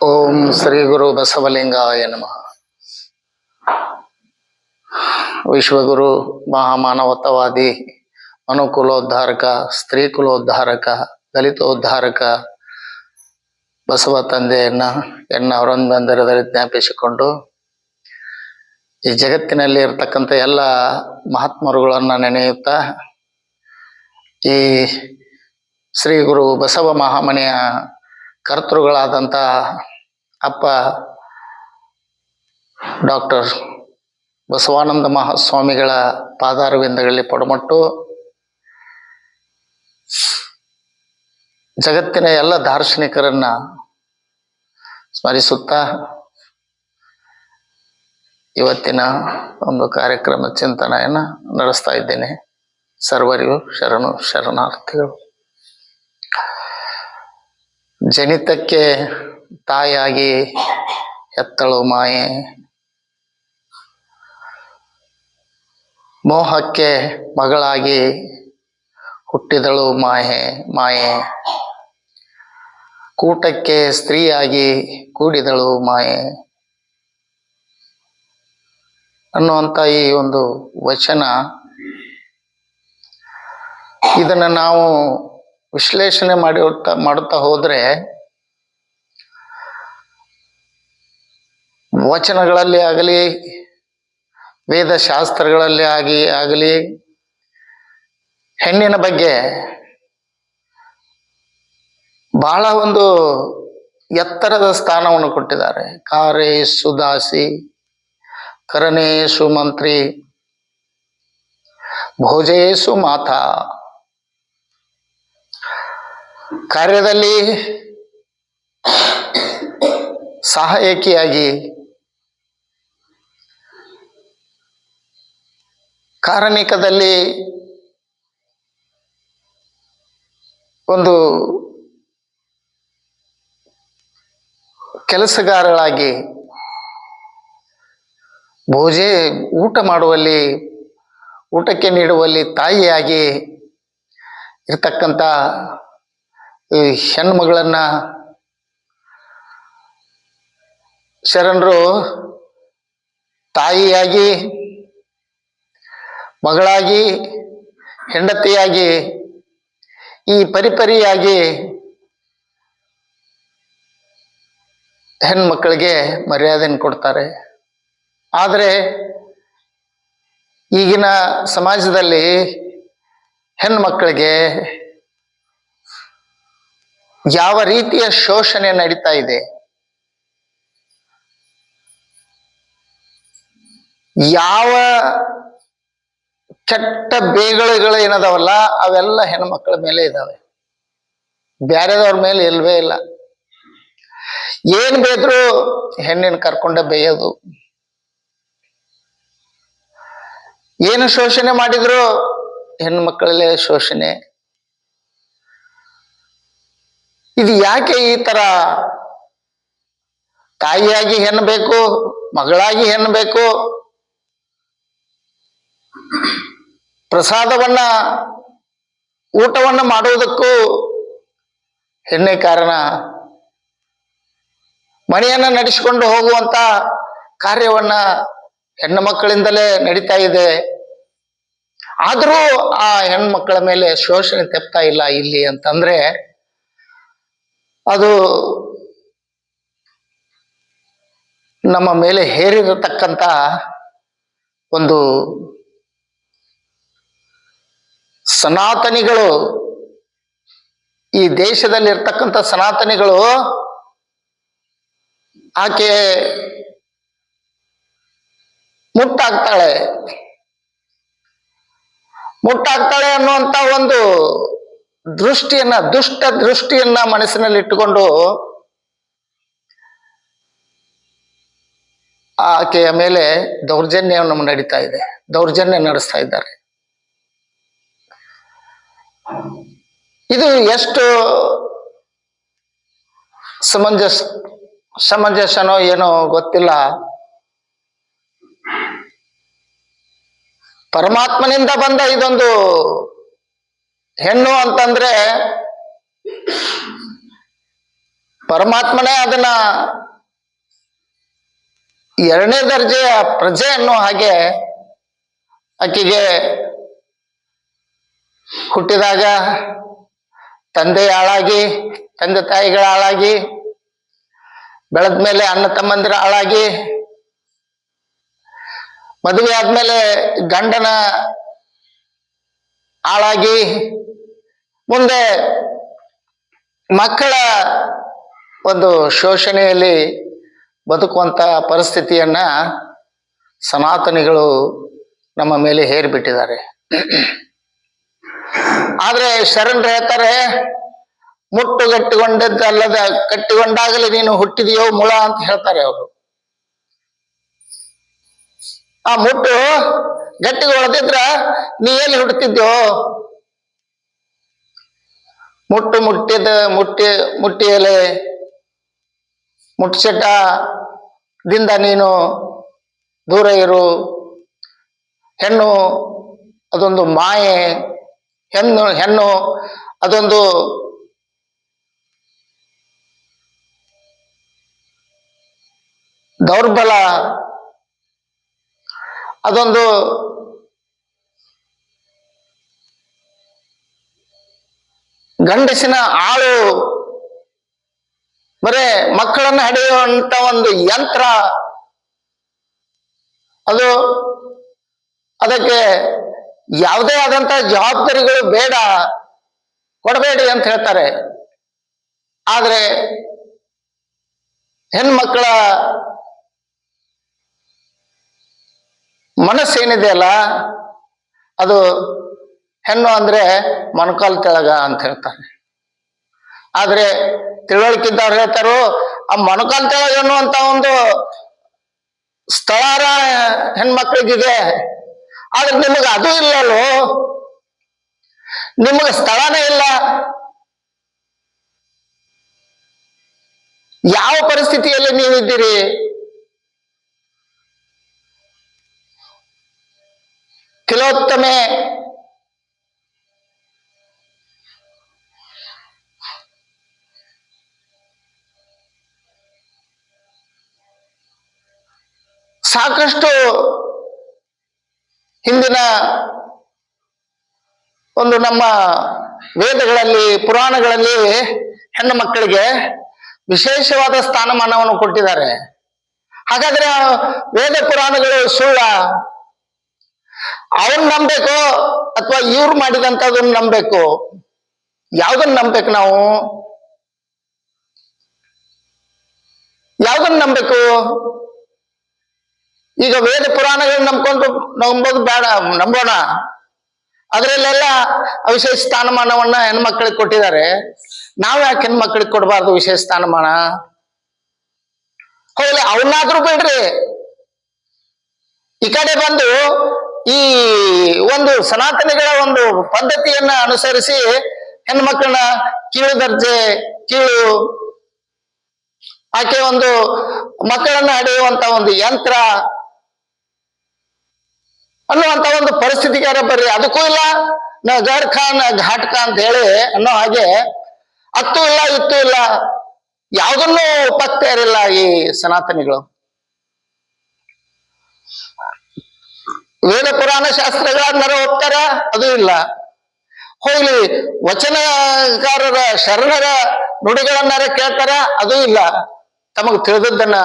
ಓಂ ಶ್ರೀ ಗುರು ಬಸವಲಿಂಗಾಯ ನಮಃ. ವಿಶ್ವಗುರು ಮಹಾಮಾನವತಾವಾದಿ, ಅನುಕುಲೋದ್ಧಾರಕ, ಸ್ತ್ರೀ ಕುಲೋದ್ಧಾರಕ, ದಲಿತೋದ್ಧಾರಕ ಬಸವ ತಂದೆಯನ್ನ ಅವರೊಂದರಲ್ಲಿ ಜ್ಞಾಪಿಸಿಕೊಂಡು ಈ ಜಗತ್ತಿನಲ್ಲಿ ಇರತಕ್ಕಂಥ ಎಲ್ಲ ಮಹಾತ್ಮರುಗಳನ್ನ ನೆನೆಯುತ್ತಾ ಈ ಶ್ರೀ ಗುರು ಬಸವ ಮಹಾಮನೆಯ ಕರ್ತೃಗಳಾದಂಥ ಅಪ್ಪ ಡಾಕ್ಟರ್ ಬಸವಾನಂದ ಮಹಾಸ್ವಾಮಿಗಳ ಪಾದಾರವಿಂದಗಳಲ್ಲಿ ಪಡಮಟ್ಟು ಜಗತ್ತಿನ ಎಲ್ಲ ದಾರ್ಶನಿಕರನ್ನ ಸ್ಮರಿಸುತ್ತಾ ಇವತ್ತಿನ ಒಂದು ಕಾರ್ಯಕ್ರಮ ಚಿಂತನೆಯನ್ನು ನಡೆಸ್ತಾ ಇದ್ದೇನೆ. ಸರ್ವರಿಗೂ ಶರಣಾರ್ಥಿಗಳು. ಜನಿತಕ್ಕೆ ತಾಯಿಯಾಗಿ ಹೆತ್ತಳು ಮಾಯೆ, ಮೋಹಕ್ಕೆ ಮಗಳಾಗಿ ಹುಟ್ಟಿದಳು ಮಾಯೆ, ಕೂಟಕ್ಕೆ ಸ್ತ್ರೀಯಾಗಿ ಕೂಡಿದಳು ಮಾಯೆ ಅನ್ನುವಂಥ ಈ ಒಂದು ವಚನ, ಇದನ್ನು ನಾವು ವಿಶ್ಲೇಷಣೆ ಮಾಡುತ್ತಾ ಹೋದ್ರೆ ವಚನಗಳಲ್ಲಿ ಆಗಲಿ, ವೇದಶಾಸ್ತ್ರಗಳಲ್ಲಿ ಆಗಲಿ ಹೆಣ್ಣಿನ ಬಗ್ಗೆ ಬಹಳ ಒಂದು ಎತ್ತರದ ಸ್ಥಾನವನ್ನು ಕೊಟ್ಟಿದ್ದಾರೆ. ಕಾರೇಶು ದಾಸಿ, ಕರನೇಶು ಮಂತ್ರಿ, ಭೋಜೇಶು ಮಾತಾ. ಕಾರ್ಯದಲ್ಲಿ ಸಹಾಯಕಿಯಾಗಿ, ಕಾರಣಿಕದಲ್ಲಿ ಒಂದು ಕೆಲಸಗಾರಳಾಗಿ, ಊಟ ಮಾಡುವಲ್ಲಿ, ಊಟಕ್ಕೆ ನೀಡುವಲ್ಲಿ ತಾಯಿಯಾಗಿ ಇರ್ತಕ್ಕಂಥ ಈ ಹೆಣ್ಮಗಳನ್ನ ಶರಣರು ತಾಯಿಯಾಗಿ, ಮಗಳಾಗಿ, ಹೆಂಡತಿಯಾಗಿ, ಈ ಪರಿಪರಿಯಾಗಿ ಹೆಣ್ಮಕ್ಕಳಿಗೆ ಮರ್ಯಾದೆಯನ್ನು ಕೊಡ್ತಾರೆ. ಆದರೆ ಈಗಿನ ಸಮಾಜದಲ್ಲಿ ಹೆಣ್ಮಕ್ಕಳಿಗೆ ಯಾವ ರೀತಿಯ ಶೋಷಣೆ ನಡೀತಾ ಇದೆ, ಯಾವ ಕೆಟ್ಟ ಬೇಗಳುಗಳು ಏನದಾವಲ್ಲ ಅವೆಲ್ಲ ಹೆಣ್ಮಕ್ಳ ಮೇಲೆ ಇದಾವೆ, ಬ್ಯಾರೆದವ್ರ ಮೇಲೆ ಇಲ್ವೇ ಇಲ್ಲ. ಏನ್ ಬೇದ್ರು ಹೆಣ್ಣಿನ ಕರ್ಕೊಂಡ ಬೇಯೋದು, ಏನು ಶೋಷಣೆ ಮಾಡಿದ್ರು ಹೆಣ್ಮಕ್ಳಲ್ಲೇ ಶೋಷಣೆ. ಇದು ಯಾಕೆ ಈ ತರ? ತಾಯಿಯಾಗಿ ಹೆಣ್ಣು ಬೇಕು, ಮಗಳಾಗಿ ಹೆಣ್ಣು ಬೇಕು, ಪ್ರಸಾದವನ್ನ ಊಟವನ್ನ ಮಾಡುವುದಕ್ಕೂ ಹೆಣ್ಣೆ ಕಾರಣ, ಮನೆಯನ್ನ ನಡೆಸಿಕೊಂಡು ಹೋಗುವಂತ ಕಾರ್ಯವನ್ನ ಹೆಣ್ಣು ಮಕ್ಕಳಿಂದಲೇ ನಡೀತಾ ಇದೆ. ಆದರೂ ಆ ಹೆಣ್ಮಕ್ಕಳ ಮೇಲೆ ಶೋಷಣೆ ತೆಪ್ತಾ ಇಲ್ಲ ಇಲ್ಲಿ ಅಂತಂದ್ರೆ ಅದು ನಮ್ಮ ಮೇಲೆ ಹೇರಿರತಕ್ಕಂತ ಒಂದು ಸನಾತನಿಗಳು, ಈ ದೇಶದಲ್ಲಿ ಇರ್ತಕ್ಕಂಥ ಸನಾತನಿಗಳು ಆಕೆ ಮುಟ್ಟಾಗ್ತಾಳೆ ಅನ್ನುವಂತ ಒಂದು ದುಷ್ಟ ದೃಷ್ಟಿಯನ್ನ ಮನಸ್ಸಿನಲ್ಲಿ ಇಟ್ಟುಕೊಂಡು ಆಕೆಯ ಮೇಲೆ ದೌರ್ಜನ್ಯವನ್ನು ನಡೀತಾ ಇದೆ, ದೌರ್ಜನ್ಯ ನಡೆಸ್ತಾ ಇದ್ದಾರೆ. ಇದು ಎಷ್ಟು ಸಮಂಜಸನೋ ಏನೋ ಗೊತ್ತಿಲ್ಲ. ಪರಮಾತ್ಮನಿಂದ ಬಂದ ಇದೊಂದು ಹೆಣ್ಣು ಅಂತಂದ್ರೆ ಪರಮಾತ್ಮನೇ ಅದನ್ನ ಎರಡನೇ ದರ್ಜೆಯ ಪ್ರಜೆ ಅನ್ನೋ ಹಾಗೆ ಆಕೆಗೆ ಹುಟ್ಟಿದಾಗ ತಂದೆ ಹಾಳಾಗಿ, ತಂದೆ ತಾಯಿಗಳ ಹಾಳಾಗಿ, ಬೆಳೆದ ಮೇಲೆ ಅಣ್ಣ ತಮ್ಮಂದಿರ ಹಾಳಾಗಿ, ಮದುವೆ ಆದ್ಮೇಲೆ ಗಂಡನ ಹಾಳಾಗಿ, ಮುಂದೆ ಮಕ್ಕಳ ಒಂದು ಶೋಷಣೆಯಲ್ಲಿ ಬದುಕುವಂತ ಪರಿಸ್ಥಿತಿಯನ್ನ ಸನಾತನಿಗಳು ನಮ್ಮ ಮೇಲೆ ಹೇರಿಬಿಟ್ಟಿದ್ದಾರೆ. ಆದ್ರೆ ಶರಣರು ಹೇಳ್ತಾರೆ, ಮುಟ್ಟು ಗಟ್ಟಿಗೊಂಡದ್ದಲ್ಲದ ಕಟ್ಟಿಕೊಂಡಾಗಲೇ ನೀನು ಹುಟ್ಟಿದೆಯೋ ಮುಳ ಅಂತ ಹೇಳ್ತಾರೆ ಅವರು. ಆ ಮುಟ್ಟು ಗಟ್ಟಿಗೆ ಹೊಡೆದಿದ್ರ ನೀ ಎಲ್ಲಿ ಹುಟ್ಟುತ್ತಿದ್ಯೋ? ಮುಟ್ಟಿ ಎಲೆ ಮುಟ್ಟುಚಟದಿಂದ ನೀನು ದೂರ ಇರು. ಹೆಣ್ಣು ಅದೊಂದು ಮಾಯೆ, ಹೆಣ್ಣು ಅದೊಂದು ದೌರ್ಬಲ, ಅದೊಂದು ಗಂಡಸಿನ ಆಳು, ಬರೇ ಮಕ್ಕಳನ್ನ ಹಡೆಯುವಂತ ಒಂದು ಯಂತ್ರ ಅದು. ಅದಕ್ಕೆ ಯಾವುದೇ ಆದಂತ ಜವಾಬ್ದಾರಿಗಳು ಬೇಡ, ಕೊಡಬೇಡಿ ಅಂತ ಹೇಳ್ತಾರೆ. ಆದ್ರೆ ಹೆಣ್ಮಕ್ಕಳ ಮನಸ್ಸೇನಿದೆಯಲ್ಲ, ಅದು ಹೆಣ್ಣು ಅಂದ್ರೆ ಮೊಣಕಾಲು ತೆಳಗ ಅಂತ ಹೇಳ್ತಾರೆ. ಆದ್ರೆ ತಿಳುವಳಿಕಿದ್ದವ್ರು ಹೇಳ್ತಾರೋ, ಆ ಮೊಣಕಾಲು ತೆಳಗ ಅನ್ನುವಂತ ಒಂದು ಸ್ಥಳಾರ ಹೆಣ್ಮಕ್ಳಿಗಿದೆ. ಆದ್ರೆ ನಿಮಗೆ ಅದು ಇಲ್ಲಲ್ಲೋ, ನಿಮಗೆ ಸ್ಥಳನೇ ಇಲ್ಲ. ಯಾವ ಪರಿಸ್ಥಿತಿಯಲ್ಲಿ ನೀವಿದ್ದೀರಿ? ಕಿಲೋತ್ತಮೆ ಸಾಕಷ್ಟು ಹಿಂದಿನ ಒಂದು ನಮ್ಮ ವೇದಗಳಲ್ಲಿ, ಪುರಾಣಗಳಲ್ಲಿ ಹೆಣ್ಣು ಮಕ್ಕಳಿಗೆ ವಿಶೇಷವಾದ ಸ್ಥಾನಮಾನವನ್ನು ಕೊಟ್ಟಿದ್ದಾರೆ. ಹಾಗಾದ್ರೆ ವೇದ ಪುರಾಣಗಳು ಸುಳ್ಳ? ಅವನ್ ನಂಬೇಕು ಅಥವಾ ಇವ್ರು ಮಾಡಿದಂಥದನ್ನ ನಂಬೇಕು? ಯಾವ್ದನ್ನ ನಂಬೇಕು ನಾವು? ಯಾವ್ದನ್ನ ನಂಬೇಕು? ಈಗ ವೇದ ಪುರಾಣಗಳನ್ನ ನಂಬೋದು ಬೇಡ, ನಂಬೋಣ. ಅದರಲ್ಲೆಲ್ಲ ವಿಶೇಷ ಸ್ಥಾನಮಾನವನ್ನ ಹೆಣ್ಮಕ್ಳಿಗೆ ಕೊಟ್ಟಿದ್ದಾರೆ. ನಾವ್ ಯಾಕೆ ಹೆಣ್ಮಕ್ಳಿಗೆ ಕೊಡಬಾರ್ದು ವಿಶೇಷ ಸ್ಥಾನಮಾನ? ಹೋಗ್ಲಿ, ಅವನ್ನಾದ್ರೂ ಬಿಡ್ರಿ. ಈ ಕಡೆ ಬಂದು ಈ ಒಂದು ಸನಾತನಿಗಳ ಒಂದು ಪದ್ಧತಿಯನ್ನ ಅನುಸರಿಸಿ ಹೆಣ್ಮಕ್ಳನ್ನ ಕೀಳು ದರ್ಜೆ, ಕೀಳು, ಆಕೆ ಒಂದು ಮಕ್ಕಳನ್ನ ಹಡೆಯುವಂತ ಒಂದು ಯಂತ್ರ ಅನ್ನುವಂತ ಒಂದು ಪರಿಸ್ಥಿತಿಗಾರ ಬರ್ರಿ. ಅದಕ್ಕೂ ಇಲ್ಲ, ನ ಗಡ್ ಖಾನ್ ಘಾಟ್ ಖಾ ಅಂತ ಹೇಳಿ ಅನ್ನೋ ಹಾಗೆ ಅತ್ತು ಇಲ್ಲ ಇತ್ತು ಇಲ್ಲ, ಯಾವುದನ್ನೂ ಒಪ್ಪತ್ತೇ ಇರಲಿಲ್ಲ ಈ ಸನಾತನಿಗಳು. ವೇದ ಪುರಾಣ ಶಾಸ್ತ್ರಗಳನ್ನಾರ ಒಪ್ತಾರ? ಅದು ಇಲ್ಲ. ಹೋಗ್ಲಿ, ವಚನಕಾರರ ಶರಣರ ನುಡಿಗಳನ್ನಾರ ಕೇಳ್ತಾರ? ಅದು ಇಲ್ಲ. ತಮಗ್ ತಿಳಿದದ್ದನ್ನ,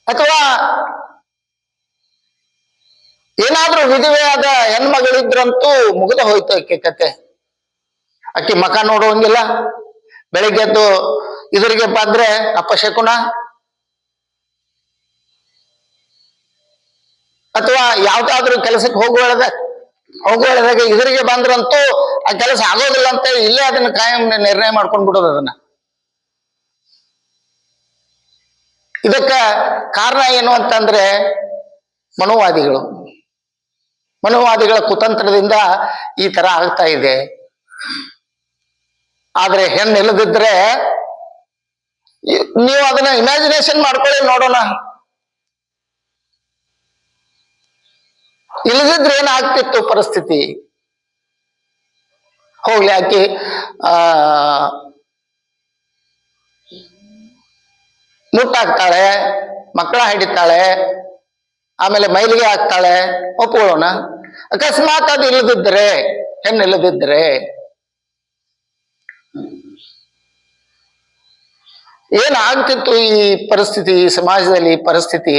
ಅಥವಾ ಏನಾದ್ರೂ ವಿಧವೆಯಾದ ಹೆಣ್ಮಗಳಿದ್ರಂತೂ ಮುಗಿದ ಹೋಯ್ತು ಆಕೆ ಕತೆ. ಆಕೆ ಮಕ ನೋಡುವಂಗಿಲ್ಲ, ಬೆಳಿಗ್ಗೆದ್ದು ಇದರಿಗೆ ಬಂದ್ರೆ ಅಪಶಕುನ, ಅಥವಾ ಯಾವ್ದಾದ್ರೂ ಕೆಲಸಕ್ಕೆ ಹೋಗುವಳದಾಗ ಇದರಿಗೆ ಬಂದ್ರಂತೂ ಆ ಕೆಲಸ ಆಗೋದಿಲ್ಲ ಅಂತ ಇಲ್ಲೇ ಅದನ್ನ ಕಾಯಂ ನಿರ್ಣಯ ಮಾಡ್ಕೊಂಡ್ ಬಿಡೋದು ಅದನ್ನ. ಇದಕ್ಕ ಕಾರಣ ಏನು ಅಂತಂದ್ರೆ ಮನುವಾದಿಗಳ ಕುತಂತ್ರದಿಂದ ಈ ತರ ಆಗ್ತಾ ಇದೆ. ಆದ್ರೆ ಹೆಣ್ಣು ಇಲ್ಲದಿದ್ರೆ ನೀವು ಅದನ್ನ ಇಮ್ಯಾಜಿನೇಷನ್ ಮಾಡ್ಕೊಳ್ಳಿ ನೋಡೋಣ. ಇಲ್ಲದಿದ್ರೆ ಏನಾಗ್ತಿತ್ತು ಪರಿಸ್ಥಿತಿ? ಹೋಗ್ಲಿ, ಆಕಿ ಆ ಮುಟ್ಟಾಕ್ತಾಳೆ, ಮಕ್ಕಳ ಹಿಡಿತಾಳೆ, ಆಮೇಲೆ ಮೈಲಿಗೆ ಹಾಕ್ತಾಳೆ, ಒಪ್ಕೊಳ್ಳೋಣ. ಅಕಸ್ಮಾತ್ ಅದು ಇಲ್ಲದಿದ್ರೆ, ಹೆಣ್ಣು ಇಲ್ಲದಿದ್ರೆ ಏನಾಗ್ತಿತ್ತು ಈ ಪರಿಸ್ಥಿತಿ, ಈ ಸಮಾಜದಲ್ಲಿ ಈ ಪರಿಸ್ಥಿತಿ?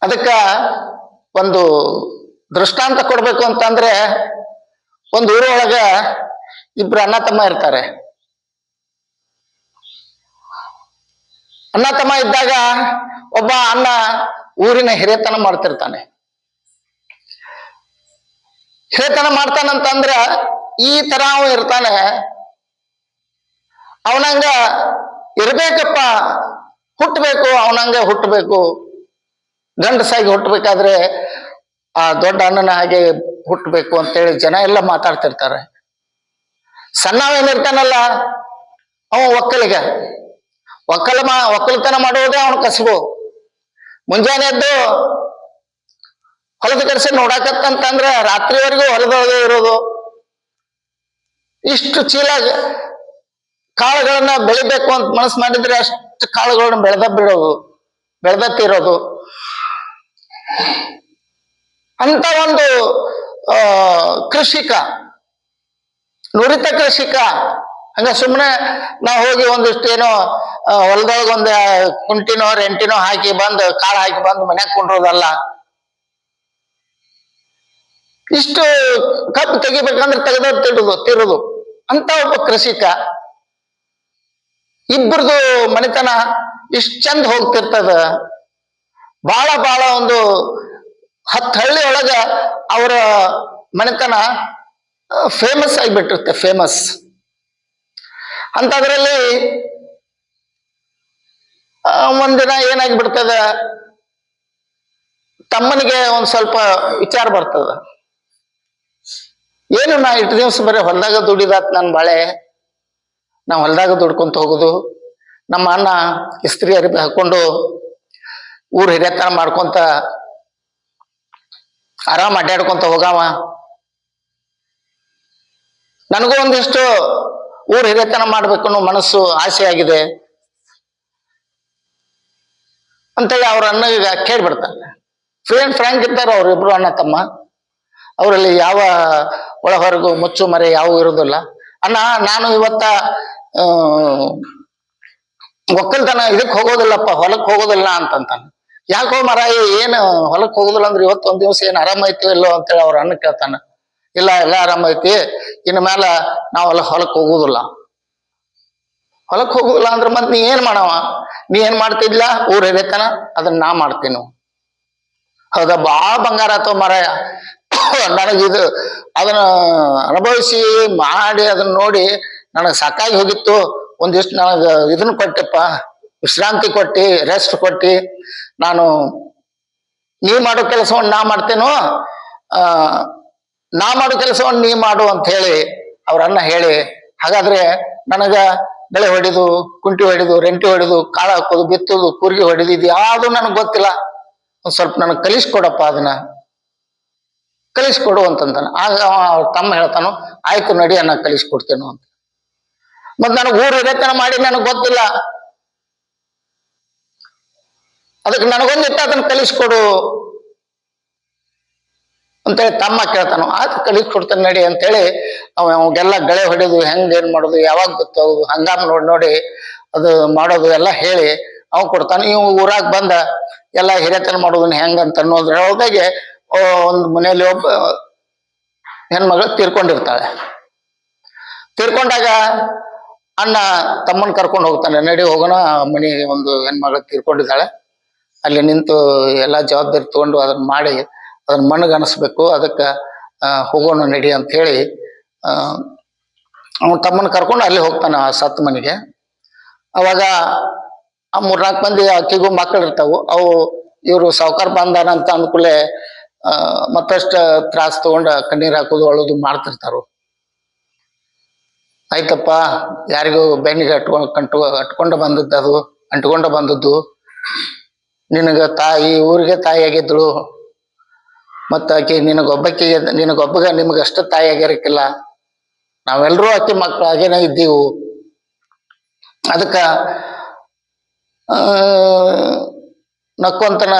ಅದಕ್ಕ ಒಂದು ದೃಷ್ಟಾಂತ ಕೊಡ್ಬೇಕು ಅಂತಂದ್ರೆ, ಒಂದು ಊರೊಳಗ ಇಬ್ರು ಅಣ್ಣ ತಮ್ಮ ಇರ್ತಾರೆ. ಅಣ್ಣ ತಮ್ಮ ಇದ್ದಾಗ ಒಬ್ಬ ಅಣ್ಣ ಊರಿನ ಹಿರಿಯತನ ಮಾಡ್ತಿರ್ತಾನೆ. ಹಿರಿಯತನ ಮಾಡ್ತಾನಂತಂದ್ರ ಈ ತರ ಅವ ಇರ್ತಾನೆ, ಅವನಂಗ ಇರ್ಬೇಕಪ್ಪ, ಹುಟ್ಟಬೇಕು, ಅವನಂಗ ಹುಟ್ಟಬೇಕು, ಗಂಡಸಾಗಿ ಹುಟ್ಟಬೇಕಾದ್ರೆ ಆ ದೊಡ್ಡ ಅಣ್ಣನ ಹಾಗೆ ಹುಟ್ಟಬೇಕು ಅಂತೇಳಿ ಜನ ಎಲ್ಲ ಮಾತಾಡ್ತಿರ್ತಾರೆ. ಸಣ್ಣವೇನಿರ್ತಾನಲ್ಲ ಅವ ಒಕ್ಕಲತನ ಮಾಡುವುದೇ ಅವನ ಕಸಬು. ಮುಂಜಾನೆ ಎದ್ದು ಹೊಲದ ಕೆಲಸ ನೋಡಾಕತ್ತಂತಂದ್ರೆ ರಾತ್ರಿವರೆಗೂ ಹೊಲದೊಳಗೆ ಇರೋದು. ಇಷ್ಟು ಚೀಲ ಕಾಳುಗಳನ್ನ ಬೆಳಿಬೇಕು ಅಂತ ಮನಸ್ಸು ಮಾಡಿದ್ರೆ ಅಷ್ಟು ಕಾಳುಗಳನ್ನ ಬೆಳೆದತ್ತಿರೋದು. ಅಂತ ಒಂದು ಕೃಷಿಕ, ನುರಿತ ಕೃಷಿಕ. ಹಂಗ ಸುಮ್ಮನೆ ನಾವು ಹೋಗಿ ಒಂದಿಷ್ಟು ಏನೋ ಹೊಲದೊಳಗ ಒಂದು ಕುಂಟಿನೋ ರೆಂಟಿನೋ ಹಾಕಿ ಬಂದು ಕಾಳು ಹಾಕಿ ಬಂದು ಮನ್ಯಾಗ ಕೊಂಡ್ರೋದಲ್ಲ. ಇಷ್ಟು ಕಬ್ಬು ತೆಗಿಬೇಕಂದ್ರೆ ತಿರುದು ಅಂತ ಒಬ್ಬ ಕೃಷಿಕ. ಇಬ್ಬರದು ಮನೆತನ ಇಷ್ಟು ಚಂದ ಹೋಗ್ತಿರ್ತದ. ಬಹಳ ಒಂದು 10 ಹಳ್ಳಿ ಒಳಗ ಅವರ ಮನೆತನ ಫೇಮಸ್ ಆಗಿಬಿಟ್ಟಿರುತ್ತೆ, ಫೇಮಸ್. ಅಂತದ್ರಲ್ಲಿ ಒಂದಿನ ಏನಾಗಿಬಿಡ್ತದ, ತಮ್ಮನಿಗೆ ಒಂದ್ ಸ್ವಲ್ಪ ವಿಚಾರ ಬರ್ತದ. ಏನು ನಾ ಇಟ್ಟು ದಿವ್ಸ ಬರೀ ಹೊಲದಾಗ ದುಡಿದಾತ್ ನನ್ ಬಾಳೆ, ನಾ ಹೊಲದಾಗ ದುಡ್ಕೊಂತ ಹೋಗುದು, ನಮ್ಮ ಅಣ್ಣ ಇಸ್ತ್ರಿ ಅರಿಬಿ ಹಾಕೊಂಡು ಊರ್ ಹಿರಿಯತನ ಮಾಡ್ಕೊಂತ ಆರಾಮ್ ಅಡ್ಡಾಡ್ಕೊಂತ ಹೋಗಾವ. ನನಗೂ ಒಂದಿಷ್ಟು ಊರ್ ಹಿರಿಯತನ ಮಾಡ್ಬೇಕು ಅನ್ನೋ ಮನಸ್ಸು ಆಸೆ ಆಗಿದೆ ಅಂತೇಳಿ ಅವ್ರ ಅಣ್ಣಗ ಕೇಳ್ಬಿಡ್ತಾನೆ. ಫ್ರಾಂಕ್ ಇರ್ತಾರೆ ಅವ್ರಿಬ್ರು ಅಣ್ಣ ತಮ್ಮ. ಅವರಲ್ಲಿ ಯಾವ ಒಳ ಹೊರಗು ಮುಚ್ಚು ಮರೆ ಯಾವ ಇರುದಿಲ್ಲ. ಅಣ್ಣ, ನಾನು ಇವತ್ತ ಒಕ್ಕಲ್ತನ ಇದಕ್ ಹೋಗೋದಿಲ್ಲಪ್ಪ, ಹೊಲಕ್ ಹೋಗೋದಿಲ್ಲ ಅಂತಂತಾನೆ. ಯಾಕೋ ಮರಾಯಿ, ಏನು ಹೊಲಕ್ ಹೋಗೋದಿಲ್ಲ ಅಂದ್ರೆ ಇವತ್ತು ಒಂದ್ ದಿವ್ಸ ಏನ್ ಆರಾಮೈತಿ ಇಲ್ಲೋ ಅಂತೇಳಿ ಅವ್ರ ಅಣ್ಣ ಕೇಳ್ತಾನ. ಇಲ್ಲ, ಎಲ್ಲ ಆರಾಮೈತಿ, ಇನ್ನು ಮ್ಯಾಲ ನಾವೆಲ್ಲ ಹೊಲಕ್ ಹೋಗುದಿಲ್ಲ. ಹೊಲಕ್ ಹೋಗುದಿಲ್ಲ ಅಂದ್ರೆ ಮತ್ ನೀ ಏನ್ ಮಾಡವ? ನೀ ಏನ್ ಮಾಡ್ತಿದ್ಲ ಊರ್ ಹಿರಿಯತನ, ಅದನ್ನ ನಾ ಮಾಡ್ತೀನಿ. ಹೌದಾ, ಬಾಳ ಬಂಗಾರ ಆತವ ಮರಾಯ. ನನಗಿದು ಅದನ್ನ ಅನುಭವಿಸಿ ಮಾಡಿ ಅದನ್ನ ನೋಡಿ ನನಗ್ ಸಾಕಾಗಿ ಹೋಗಿತ್ತು. ಒಂದಿಷ್ಟು ನನಗ ಇದನ್ನ ಕೊಟ್ಟಪ್ಪ, ವಿಶ್ರಾಂತಿ ಕೊಟ್ಟಿ, ರೆಸ್ಟ್ ಕೊಟ್ಟಿ, ನಾನು ನೀ ಮಾಡೋ ಕೆಲಸವನ್ನು ನಾ ಮಾಡ್ತೇನೋ, ನಾ ಮಾಡೋ ಕೆಲಸವನ್ನು ನೀ ಮಾಡು ಅಂತ ಹೇಳಿ ಅವ್ರ ಅಣ್ಣ ಹೇಳಿ, ಹಾಗಾದ್ರೆ ನನಗ ಬೆಳೆ ಹೊಡಿದು, ಕುಂಟಿ ಹೊಡಿದು, ರೆಂಟಿ ಹೊಡಿದು, ಕಾಳು ಹಾಕೋದು, ಬಿತ್ತೋದು, ಕೂರ್ಗಿ ಹೊಡಿದು, ಇದು ಯಾವುದು ನನಗೆ ಗೊತ್ತಿಲ್ಲ. ಒಂದ್ ಸ್ವಲ್ಪ ನನಗೆ ಕಲಿಸ್ಕೊಡಪ್ಪ, ಅದನ್ನ ಕಲಿಸ್ಕೊಡು ಅಂತಂತಾನ. ಆಗ ಅವ್ರ ತಮ್ಮ ಹೇಳ್ತಾನು, ಆಯ್ತು ನಡಿ ಅನ್ನ ಕಲಿಸ್ಕೊಡ್ತೇನು ಅಂತ. ಮತ್ ನನಗೆ ಊರ್ ಹಿರಿಯತನ ಮಾಡಿ ನನಗ್ ಗೊತ್ತಿಲ್ಲ, ಅದಕ್ಕೆ ನನಗೊಂದಿಟ್ಟು ಅದನ್ನ ಕಲಿಸ್ಕೊಡು ಅಂತೇಳಿ ತಮ್ಮ ಕೇಳ್ತಾನು. ಆಯ್ತು ಕಲಿಸ್ಕೊಡ್ತಾನೆ ನಡಿ ಅಂತೇಳಿ ಅವಾಗೆಲ್ಲ ಗಳೆ ಹೊಡೆದು, ಹೆಂಗ್ ಏನ್ ಮಾಡೋದು, ಯಾವಾಗ ಗೊತ್ತಾಗೋದು, ಹಂಗಾಮ ನೋಡಿ ಅದು ಮಾಡೋದು ಎಲ್ಲ ಹೇಳಿ ಅವ್ ಕೊಡ್ತಾನೆ. ಇವ್ ಊರಾಗ ಬಂದ ಎಲ್ಲ ಹಿರಿಯತನ ಮಾಡೋದನ್ನ ಹೆಂಗಂತ ಅನ್ನೋದ್ರೊಳಗೆ ಒಂದು ಮನೆಯಲ್ಲಿ ಒಬ್ಬ ಹೆಣ್ಮಗಳು ತೀರ್ಕೊಂಡಿರ್ತಾಳೆ. ತೀರ್ಕೊಂಡಾಗ ಅಣ್ಣ ತಮ್ಮನ್ ಕರ್ಕೊಂಡು ಹೋಗ್ತಾನೆ. ನಡಿ ಹೋಗೋಣ, ಮನೆಗೆ ಒಂದು ಹೆಣ್ಮಗಳು ತೀರ್ಕೊಂಡಿದ್ದಾಳೆ, ಅಲ್ಲಿ ನಿಂತು ಎಲ್ಲಾ ಜವಾಬ್ದಾರಿ ತಗೊಂಡು ಅದನ್ನ ಮಾಡಿ ಅದನ್ನ ಮಣ್ಣಗನಿಸ್ಬೇಕು, ಅದಕ್ಕೆ ಹೋಗೋಣ ನಡಿ ಅಂತ ಹೇಳಿ ಅವನ ತಮ್ಮನ ಕರ್ಕೊಂಡು ಅಲ್ಲಿ ಹೋಗ್ತಾನ ಆ ಸತ್ ಮನೆಗೆ. ಅವಾಗ ಆ 3-4 ಮಂದಿ ಅಕ್ಕಿಗೂ ಮಕ್ಕಳು ಇರ್ತಾವು. ಅವು ಇವರು ಸಾವುಕಾರ ಬಂದಾನ ಅಂತ ಅನ್ಕೂಲೆ ಮತ್ತಷ್ಟ ತ್ರಾಸ ತಗೊಂಡ ಕಣ್ಣೀರ್ ಹಾಕೋದು, ಅಳೋದು ಮಾಡ್ತಿರ್ತಾರು. ಆಯ್ತಪ್ಪ, ಯಾರಿಗೂ ಬೆನ್ನಿಗೆ ಅಟ್ಕೊಂಡು ಬಂದದ್ದು, ಅದು ಅಂಟ್ಕೊಂಡ ಬಂದದ್ದು, ನಿನಗ ತಾಯಿ ಊರಿಗೆ ತಾಯಿ ಆಗಿದ್ದಳು, ಮತ್ತ ಆಕಿ ನಿನಗೊಬ್ಬಗ ನಿಮ್ಗಷ್ಟ ತಾಯಿ ಆಗಿರಕ್ಕಿಲ್ಲ, ನಾವೆಲ್ಲರೂ ಆಕಿ ಮಕ್ಳು ಆಗೇನ ಇದ್ದೀವು. ಅದಕ್ಕ ನಕ್ಕೊಂತನ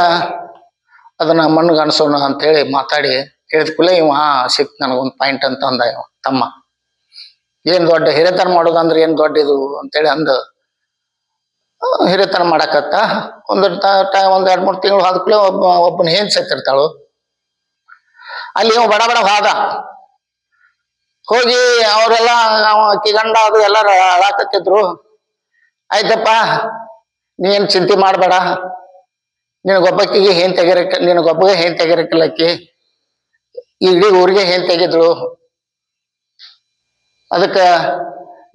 ಅದನ್ನ ಮಣ್ಣು ಕಾಣಿಸೋಣ ಅಂತ ಹೇಳಿ ಮಾತಾಡಿ ಹೇಳಿದ ಕೂಡಲೇ ಇವ ಸಿಕ್ತು ನನಗೊಂದು ಪಾಯಿಂಟ್ ಅಂತ ಅಂದ ಇವ ತಮ್ಮ. ಏನ್ ದೊಡ್ಡ ಹಿರೇತನ ಮಾಡೋದಂದ್ರೆ ಏನ್ ದೊಡ್ಡ ಇದು ಅಂತೇಳಿ ಅಂದು ಹಿರೇತನ ಮಾಡಕತ್ತ. ಒಂದ್ 2-3 ತಿಂಗಳು ಹೋದ ಕೂಡಲೇ ಒಬ್ಬನ ಏನ್ ಸತ್ತಿರ್ತಾಳು. ಅಲ್ಲಿ ಇವ ಬಡ ಹೋದ. ಹೋಗಿ ಅವರೆಲ್ಲ ಅಕ್ಕಿ ಗಂಡ ಅದು ಎಲ್ಲಾರ ಅಳಾಕತ್ತಿದ್ರು. ಆಯ್ತಪ್ಪ, ನೀನ್ ಚಿಂತೆ ಮಾಡ್ಬೇಡ, ನಿನಗೊಬ್ಬಕ್ಕಿಗೆ ನಿನಗೊಬ್ಬಗೆ ಏನ್ ತೆಗಿರಕ್ಕಿಲ್ಲ ಅಕ್ಕಿ, ಇಡೀ ಊರಿಗೆ ಏನ್ ತೆಗಿದ್ರು, ಅದಕ್ಕ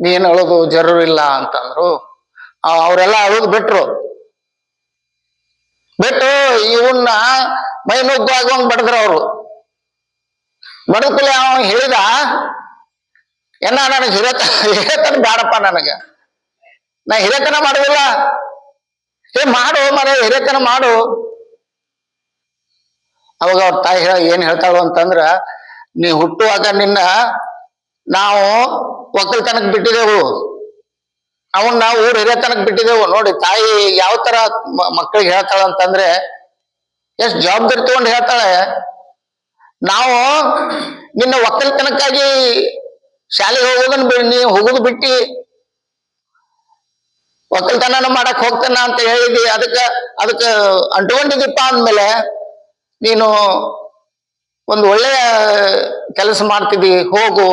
ನೀನ್ ಅಳೋದು ಜರೂರಿಲ್ಲ ಅಂತಂದ್ರು. ಅವರೆಲ್ಲ ಅಳೋದು ಬಿಟ್ಟು ಇವನ್ನ ಮೈ ನುಗ್ಗು ಆಗುವಂಗ್ ಬಡದ್ರು. ಅವರು ಬಡಕುಲೆ ಅವ ಹೇಳಿದ, ನನಗೆ ಹಿರೇತನ ಬೇಡಪ್ಪ, ನಾ ಹಿರೇತನ ಮಾಡುದಿಲ್ಲ. ಮಾಡು ಮರ, ಹಿರೇತನ ಮಾಡು. ಅವಾಗ ಅವ್ರ ತಾಯಿ ಏನ್ ಹೇಳ್ತಾಳು ಅಂತಂದ್ರ, ನೀ ಹುಟ್ಟುವಾಗ ನಿನ್ನ ನಾವು ಒಕ್ಕಲ್ತನಕ್ ಬಿಟ್ಟಿದೆವು, ಅವನ್ನ ಊರ್ ಹಿರೇತನಕ್ ಬಿಟ್ಟಿದೆವು. ನೋಡಿ ತಾಯಿ ಯಾವ ತರ ಮಕ್ಕಳಿಗೆ ಹೇಳ್ತಾಳ ಅಂತಂದ್ರೆ ಎಷ್ಟ್ ಜವಾಬ್ದಾರಿ ತಗೊಂಡು ಹೇಳ್ತಾಳೆ. ನಾವು ನಿನ್ನ ಒಕ್ಕಲ್ತನಕ್ಕಾಗಿ ಶಾಲೆಗೆ ನೀ ಹೋಗುದು ಬಿಟ್ಟಿ ಒಕ್ಕಲ್ತನ ಮಾಡಕ್ ಹೋಗ್ತಾನ ಅಂತ ಹೇಳಿದಿ, ಅದಕ್ಕ ಅಂಟ್ಕೊಂಡಿದ್ದೀಪ್ಪ ಅಂದ್ಮೇಲೆ ನೀನು ಒಂದು ಒಳ್ಳೆಯ ಕೆಲಸ ಮಾಡ್ತಿದ್ದಿ, ಹೋಗು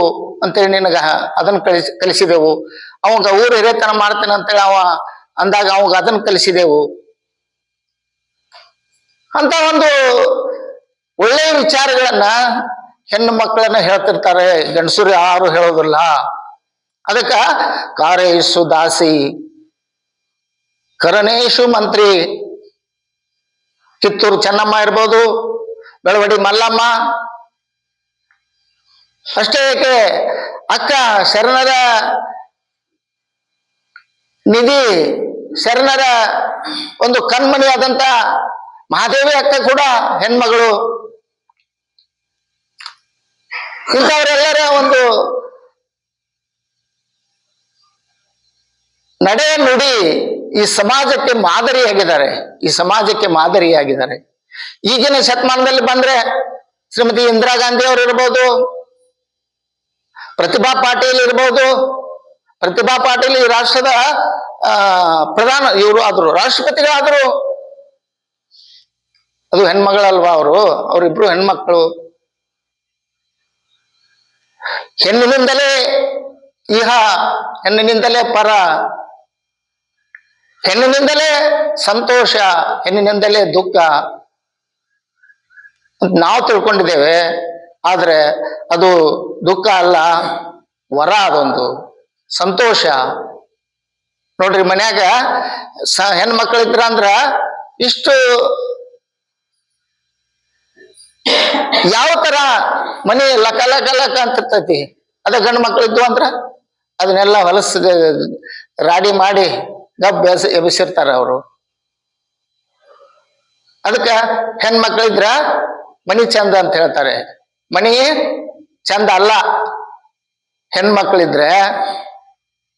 ಅಂತೇಳಿ ನಿನಗ ಅದನ್ನ ಕಲಿಸಿದೆವು. ಅವಾಗ ಊರು ಹಿರೇತನ ಮಾಡ್ತೇನೆ ಅಂತೇಳಿ ಅವ ಅಂದಾಗ ಅವಾಗ ಅದನ್ನ ಕಲಿಸಿದೆವು ಅಂತ ಒಂದು ಒಳ್ಳೆಯ ವಿಚಾರಗಳನ್ನ ಹೆಣ್ಣು ಮಕ್ಕಳನ್ನ ಹೇಳ್ತಿರ್ತಾರೆ. ಗಂಡಸರು ಯಾರು ಹೇಳೋದಿಲ್ಲ. ಅದಕ್ಕ ಕಾರೇಶು ದಾಸಿ ಕರಣೇಶು ಮಂತ್ರಿ. ಕಿತ್ತೂರು ಚೆನ್ನಮ್ಮ ಇರ್ಬೋದು, ಬೆಳವಡಿ ಮಲ್ಲಮ್ಮ, ಅಷ್ಟೇ ಏಕೆ ಅಕ್ಕ ಶರಣರ ನಿಧಿ, ಶರಣರ ಒಂದು ಕಣ್ಮಣಿಯಾದಂತ ಮಹಾದೇವಿ ಅಕ್ಕ ಕೂಡ ಹೆಣ್ಮಗಳು. ಇಂಥವರೆಲ್ಲರ ಒಂದು ನಡೆ ನುಡಿ ಈ ಸಮಾಜಕ್ಕೆ ಮಾದರಿಯಾಗಿದ್ದಾರೆ. ಈಗಿನ ಶತಮಾನದಲ್ಲಿ ಬಂದ್ರೆ ಶ್ರೀಮತಿ ಇಂದಿರಾ ಗಾಂಧಿ ಅವರು ಇರ್ಬೋದು, ಪ್ರತಿಭಾ ಪಾಟೀಲ್ ಇರ್ಬೋದು. ಪ್ರತಿಭಾ ಪಾಟೀಲ್ ಈ ರಾಷ್ಟ್ರದ ಪ್ರಧಾನ ಇವರು ಆದ್ರು, ರಾಷ್ಟ್ರಪತಿಗಳಾದ್ರು. ಅದು ಹೆಣ್ಮಗಳಲ್ವಾ ಅವರಿಬ್ರು ಹೆಣ್ಮಕ್ಳು. ಹೆಣ್ಣಿನಿಂದಲೇ ಇಹ, ಹೆಣ್ಣಿನಿಂದಲೇ ಪರ, ಹೆಣ್ಣಿನಿಂದಲೇ ಸಂತೋಷ, ಹೆಣ್ಣಿನಿಂದಲೇ ದುಃಖ ನಾವು ತಿಳ್ಕೊಂಡಿದ್ದೇವೆ. ಆದ್ರೆ ಅದು ದುಃಖ ಅಲ್ಲ, ವರ, ಅದೊಂದು ಸಂತೋಷ. ನೋಡ್ರಿ, ಮನ್ಯಾಗ ಹೆಣ್ಮಕ್ಳಿದ್ರ ಅಂದ್ರ ಇಷ್ಟು ಯಾವ ತರ ಮನೆ ಲಕ ಲಕ ಲಕ ಅಂತಿರ್ತೈತಿ. ಅದ ಗಂಡು ಮಕ್ಳಿದ್ವು ಅಂದ್ರ ಅದನ್ನೆಲ್ಲ ಹೊಲಸ ರಾಡಿ ಮಾಡಿ ಗಬ್ಬ ಎಬ್ಬಿಸಿರ್ತಾರ ಅವರು. ಅದಕ್ಕ ಹೆಣ್ಮಕ್ಳಿದ್ರ ಮನಿ ಚಂದ ಅಂತ ಹೇಳ್ತಾರೆ. ಮನಿ ಚಂದ ಅಲ್ಲ. ಹೆಣ್ಮಕ್ಳಿದ್ರೆ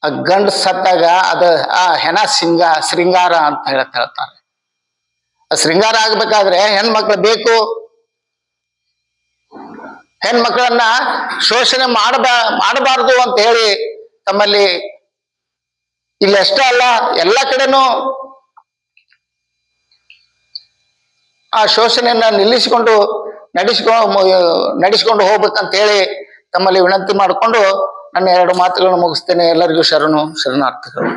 ಆ ಗಂಡ ಸತ್ತಾಗ ಆ ಹೆಣ ಶೃಂಗಾರ ಅಂತ ಹೇಳ್ತಾರೆ. ಆ ಶೃಂಗಾರ ಆಗ್ಬೇಕಾದ್ರೆ ಹೆಣ್ಮಕ್ಳು ಬೇಕು. ಹೆಣ್ಮಕ್ಳನ್ನ ಶೋಷಣೆ ಮಾಡಬಾರದು ಅಂತ ಹೇಳಿ ತಮ್ಮಲ್ಲಿ ಇಲ್ಲಿ ಅಷ್ಟೇ ಅಲ್ಲ, ಎಲ್ಲ ಕಡೆನೂ ಆ ಶೋಷಣೆಯನ್ನ ನಡೆಸಿಕೊಂಡು ಹೋಗ್ಬೇಕಂತ ಹೇಳಿ ತಮ್ಮಲ್ಲಿ ವಿನಂತಿ ಮಾಡಿಕೊಂಡು ನನ್ನ 2 ಮಾತುಗಳನ್ನು ಮುಗಿಸ್ತೇನೆ. ಎಲ್ಲರಿಗೂ ಶರಣಾರ್ಥಿಗಳು.